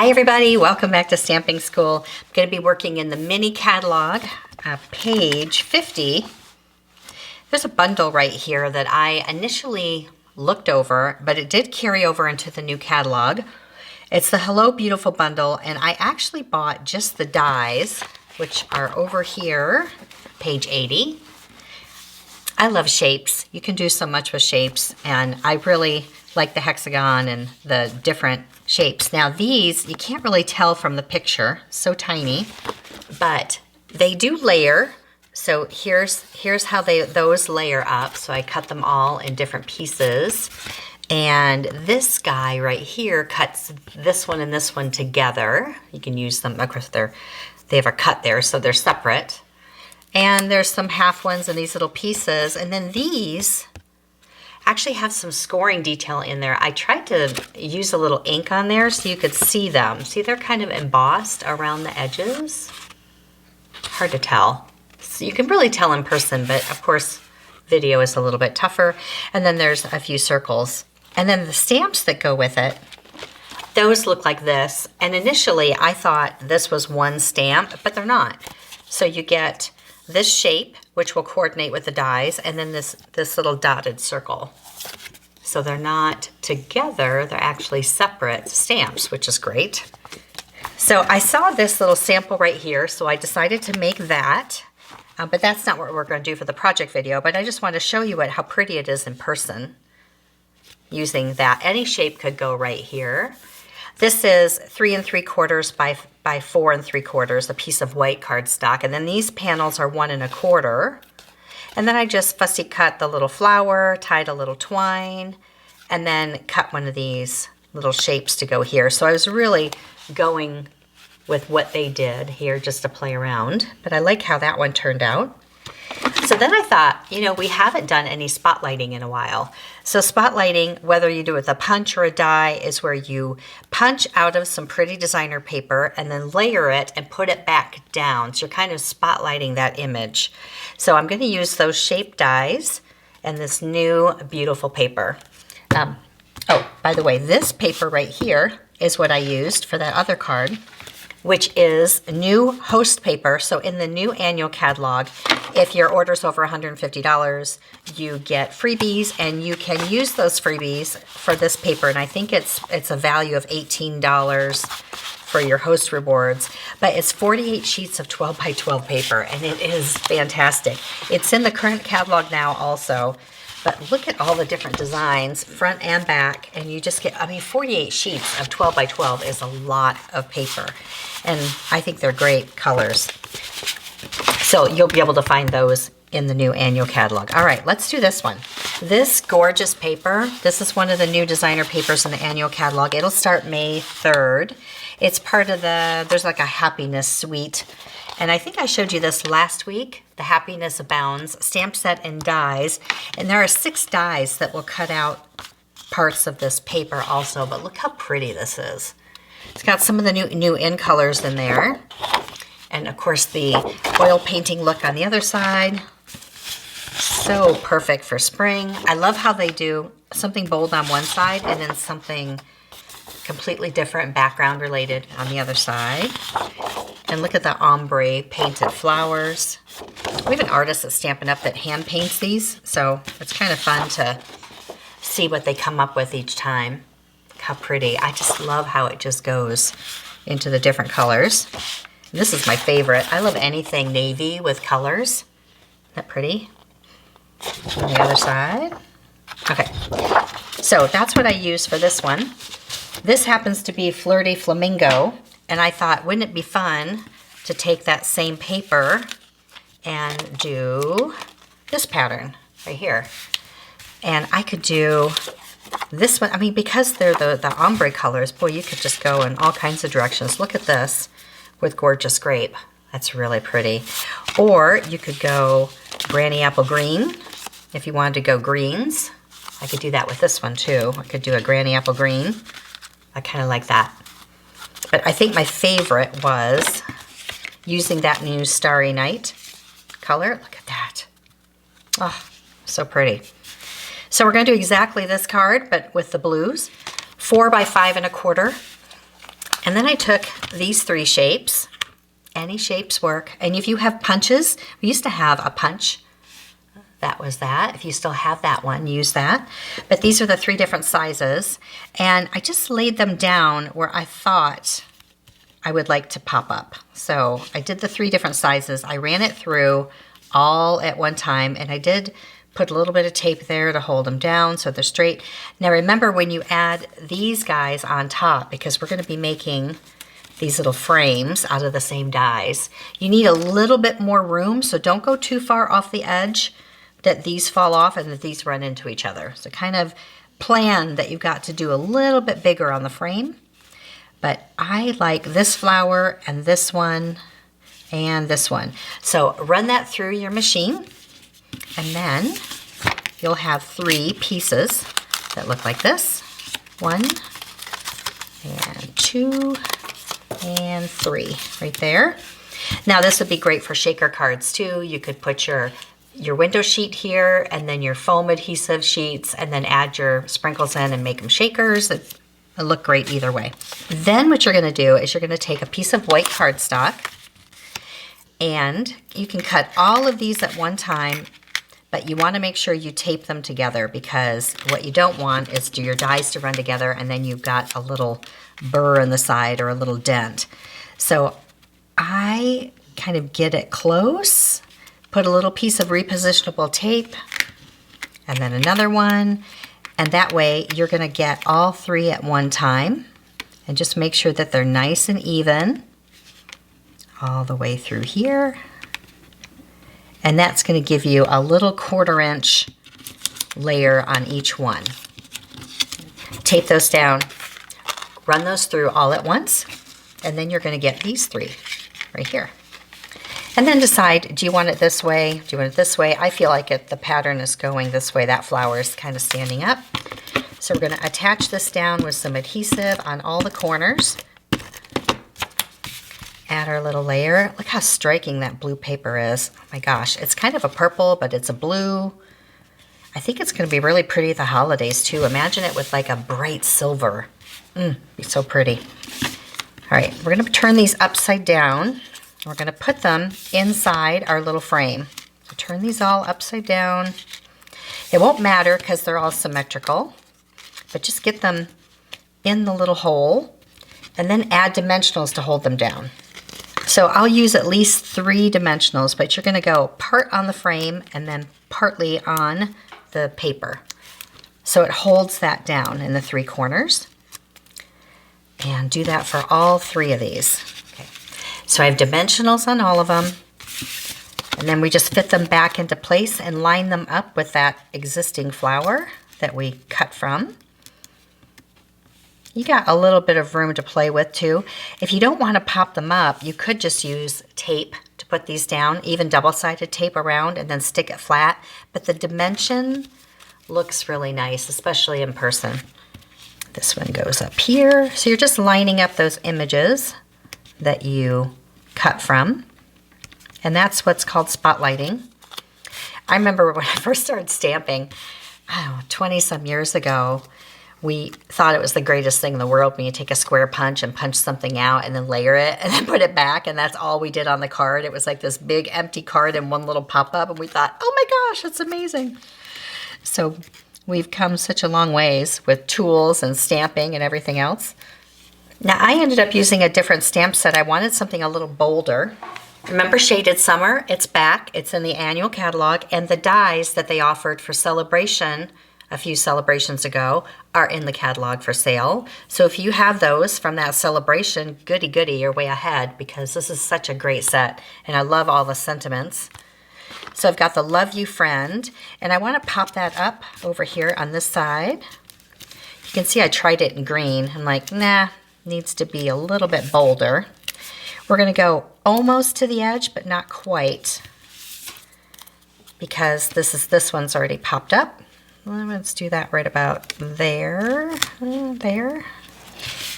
Hi everybody, welcome back to Stamping School. I'm going to be working in the mini catalog, page 50. There's a bundle right here that I initially looked over, but it did carry over into the new catalog. It's the Hello Beautiful bundle, and I actually bought just the dies, which are over here, page 80. I love shapes. You can do so much with shapes, and I really like the hexagon and the different shapes. Now these, you can't really tell from the picture, so tiny, but they do layer. So here's how those layer up. So I cut them all in different pieces. And this guy right here cuts this one and this one together. You can use them, of course they have a cut there, so they're separate. And there's some half ones in these little pieces. And then these actually have some scoring detail in there. I tried to use a little ink on there so you could see them. See, they're kind of embossed around the edges. Hard to tell. So you can really tell in person, but of course, video is a little bit tougher. And then there's a few circles. And then the stamps that go with it, those look like this. And initially I thought this was one stamp, but they're not. So you get this shape, which will coordinate with the dies, and then this little dotted circle. So they're not together, they're actually separate stamps, which is great. So I saw this little sample right here, so I decided to make that, but that's not what we're going to do for the project video, but I just wanted to show you how pretty it is in person using that. Any shape could go right here. This is 3 3/4 by 4 3/4, a piece of white cardstock. And then these panels are 1 1/4. And then I just fussy cut the little flower, tied a little twine, and then cut one of these little shapes to go here. So I was really going with what they did here just to play around. But I like how that one turned out. So then I thought, you know, we haven't done any spotlighting in a while. So spotlighting, whether you do it with a punch or a die, is where you punch out of some pretty designer paper and then layer it and put it back down. So you're kind of spotlighting that image. So I'm going to use those shape dies and this new beautiful paper. Oh, by the way, this paper right here is what I used for that other card, which is new host paper. So in the new annual catalog, if your order's over $150, you get freebies, and you can use those freebies for this paper. And I think it's a value of $18 for your host rewards, but it's 48 sheets of 12 by 12 paper, and it is fantastic. It's in the current catalog now also. But look at all the different designs, front and back, and you just get, I mean, 48 sheets of 12 by 12 is a lot of paper. And I think they're great colors. So you'll be able to find those in the new annual catalog. All right, let's do this one. This gorgeous paper, this is one of the new designer papers in the annual catalog. It'll start May 3rd. It's part of there's like a happiness suite. And I think I showed you this last week, the Happiness Abounds stamp set and dies. And there are 6 dies that will cut out parts of this paper also, but look how pretty this is. It's got some of the new in colors in there. And of course the oil painting look on the other side. So perfect for spring. I love how they do something bold on one side and then something completely different background related on the other side. And look at the ombre painted flowers. We have an artist that's Stampin' Up! That hand paints these, so it's kind of fun to see what they come up with each time. Look how pretty. I just love how it just goes into the different colors. This is my favorite. I love anything navy with colors. Isn't that pretty? On the other side. Okay, so that's what I use for this one. This happens to be Flirty Flamingo. And I thought, wouldn't it be fun to take that same paper and do this pattern right here. And I could do this one. I mean, because they're the ombre colors, boy, you could just go in all kinds of directions. Look at this with Gorgeous Grape. That's really pretty. Or you could go Granny Apple Green if you wanted to go greens. I could do that with this one too. I could do a Granny Apple Green. I kind of like that. But I think my favorite was using that new Starry Night color. Look at that. Oh, so pretty. So we're going to do exactly this card, but with the blues. 4 by 5 1/4. And then I took these 3 shapes. Any shapes work. And if you have punches, we used to have a punch. That was that. If you still have that one, use that. But these are the 3 different sizes. And I just laid them down where I thought I would like to pop up. So I did the 3 different sizes. I ran it through all at one time, and I did put a little bit of tape there to hold them down so they're straight. Now remember, when you add these guys on top, because we're going to be making these little frames out of the same dies, you need a little bit more room, so don't go too far off the edge that these fall off and that these run into each other. So kind of plan that you've got to do a little bit bigger on the frame. But I like this flower and this one and this one. So run that through your machine, and then you'll have 3 pieces that look like this. 1 and 2 and 3 right there. Now this would be great for shaker cards too. You could put your window sheet here and then your foam adhesive sheets, and then add your sprinkles in and make them shakers. It'll look great either way. Then what you're going to do is you're going to take a piece of white cardstock, and you can cut all of these at one time, but you want to make sure you tape them together, because what you don't want is your dies to run together and then you've got a little burr in the side or a little dent. So I kind of get it close, put a little piece of repositionable tape, and then another one, and that way you're going to get all 3 at one time, and just make sure that they're nice and even all the way through here. And that's going to give you a little 1/4 inch layer on each one. Tape those down, run those through all at once, and then you're going to get these 3 right here. And then decide, do you want it this way? Do you want it this way? I feel like the pattern is going this way. That flower is kind of standing up. So we're going to attach this down with some adhesive on all the corners. Add our little layer. Look how striking that blue paper is. Oh my gosh, it's kind of a purple, but it's a blue. I think it's going to be really pretty at the holidays too. Imagine it with like a bright silver. Be so pretty. All right, we're going to turn these upside down. We're going to put them inside our little frame. So turn these all upside down. It won't matter because they're all symmetrical, but just get them in the little hole and then add dimensionals to hold them down. So I'll use at least 3 dimensionals, but you're going to go part on the frame and then partly on the paper. So it holds that down in the 3 corners. And do that for all 3 of these. Okay. So I have dimensionals on all of them. And then we just fit them back into place and line them up with that existing flower that we cut from. You got a little bit of room to play with too. If you don't want to pop them up, you could just use tape to put these down, even double-sided tape around, and then stick it flat. But the dimension looks really nice, especially in person. This one goes up here. So you're just lining up those images that you cut from. And that's what's called spotlighting. I remember when I first started stamping, 20-some years ago, we thought it was the greatest thing in the world when you take a square punch and punch something out and then layer it and then put it back, and that's all we did on the card. It was like this big empty card and one little pop-up, and we thought, oh my gosh, it's amazing. So we've come such a long ways with tools and stamping and everything else. Now I ended up using a different stamp set. I wanted something a little bolder. Remember Shaded Summer? It's back. It's in the annual catalog, and the dies that they offered for Celebration a few celebrations ago are in the catalog for sale. So if you have those from that celebration, goody goody, you're way ahead, because this is such a great set, and I love all the sentiments. So I've got the Love You Friend, and I want to pop that up over here on this side. You can see I tried it in green. I'm like, nah, needs to be a little bit bolder. We're going to go almost to the edge, but not quite, because this one's already popped up. Let's do that right about there, there.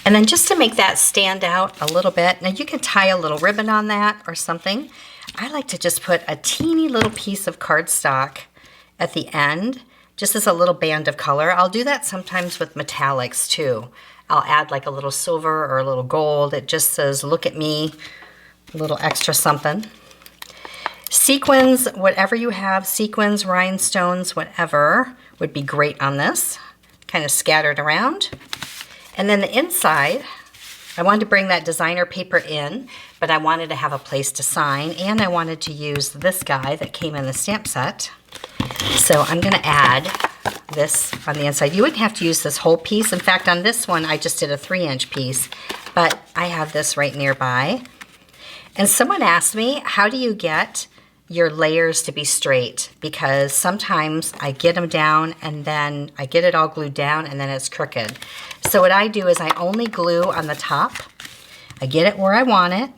And then just to make that stand out a little bit, now you can tie a little ribbon on that or something. I like to just put a teeny little piece of cardstock at the end just as a little band of color. I'll do that sometimes with metallics too. I'll add like a little silver or a little gold. It just says, look at me, a little extra something. Sequins, whatever you have, sequins, rhinestones, whatever, would be great on this. Kind of scattered around. And then the inside, I wanted to bring that designer paper in, but I wanted to have a place to sign, and I wanted to use this guy that came in the stamp set. So I'm gonna add this on the inside. You wouldn't have to use this whole piece. In fact, on this one, I just did a 3-inch piece, but I have this right nearby. And someone asked me, how do you get your layers to be straight? Because sometimes I get them down and then I get it all glued down and then it's crooked. So what I do is I only glue on the top. I get it where I want it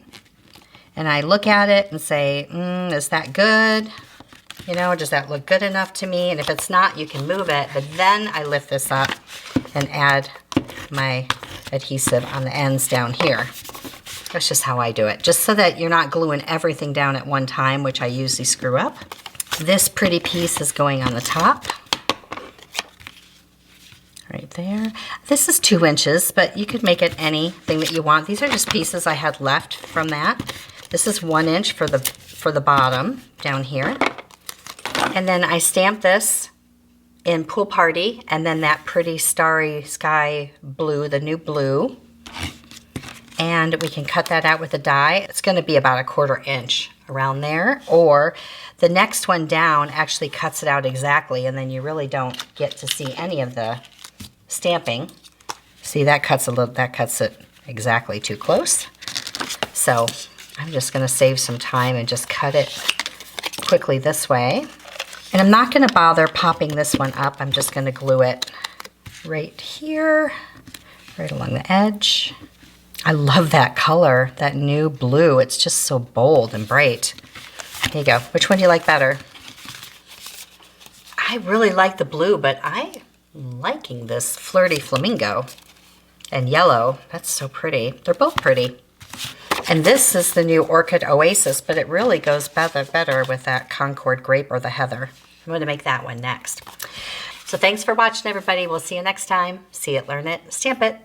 and I look at it and say, is that good? You know, does that look good enough to me? And if it's not, you can move it. But then I lift this up and add my adhesive on the ends down here. That's just how I do it. Just so that you're not gluing everything down at one time, which I usually screw up. This pretty piece is going on the top. Right there. This is 2 inches, but you could make it anything that you want. These are just pieces I had left from that. This is 1 inch for the bottom down here. And then I stamp this in Pool Party, and then that pretty starry sky blue, the new blue. And we can cut that out with a die. It's going to be about a 1/4 inch around there. Or the next one down actually cuts it out exactly, and then you really don't get to see any of the stamping. See, that cuts it exactly too close. So I'm just going to save some time and just cut it quickly this way. And I'm not going to bother popping this one up. I'm just going to glue it right here, right along the edge. I love that color, that new blue. It's just so bold and bright. Here you go. Which one do you like better? I really like the blue, but I'm liking this Flirty Flamingo and yellow. That's so pretty. They're both pretty. And this is the new Orchid Oasis, but it really goes better with that Concord Grape or the Heather. I'm going to make that one next. So thanks for watching, everybody. We'll see you next time. See it, learn it, stamp it.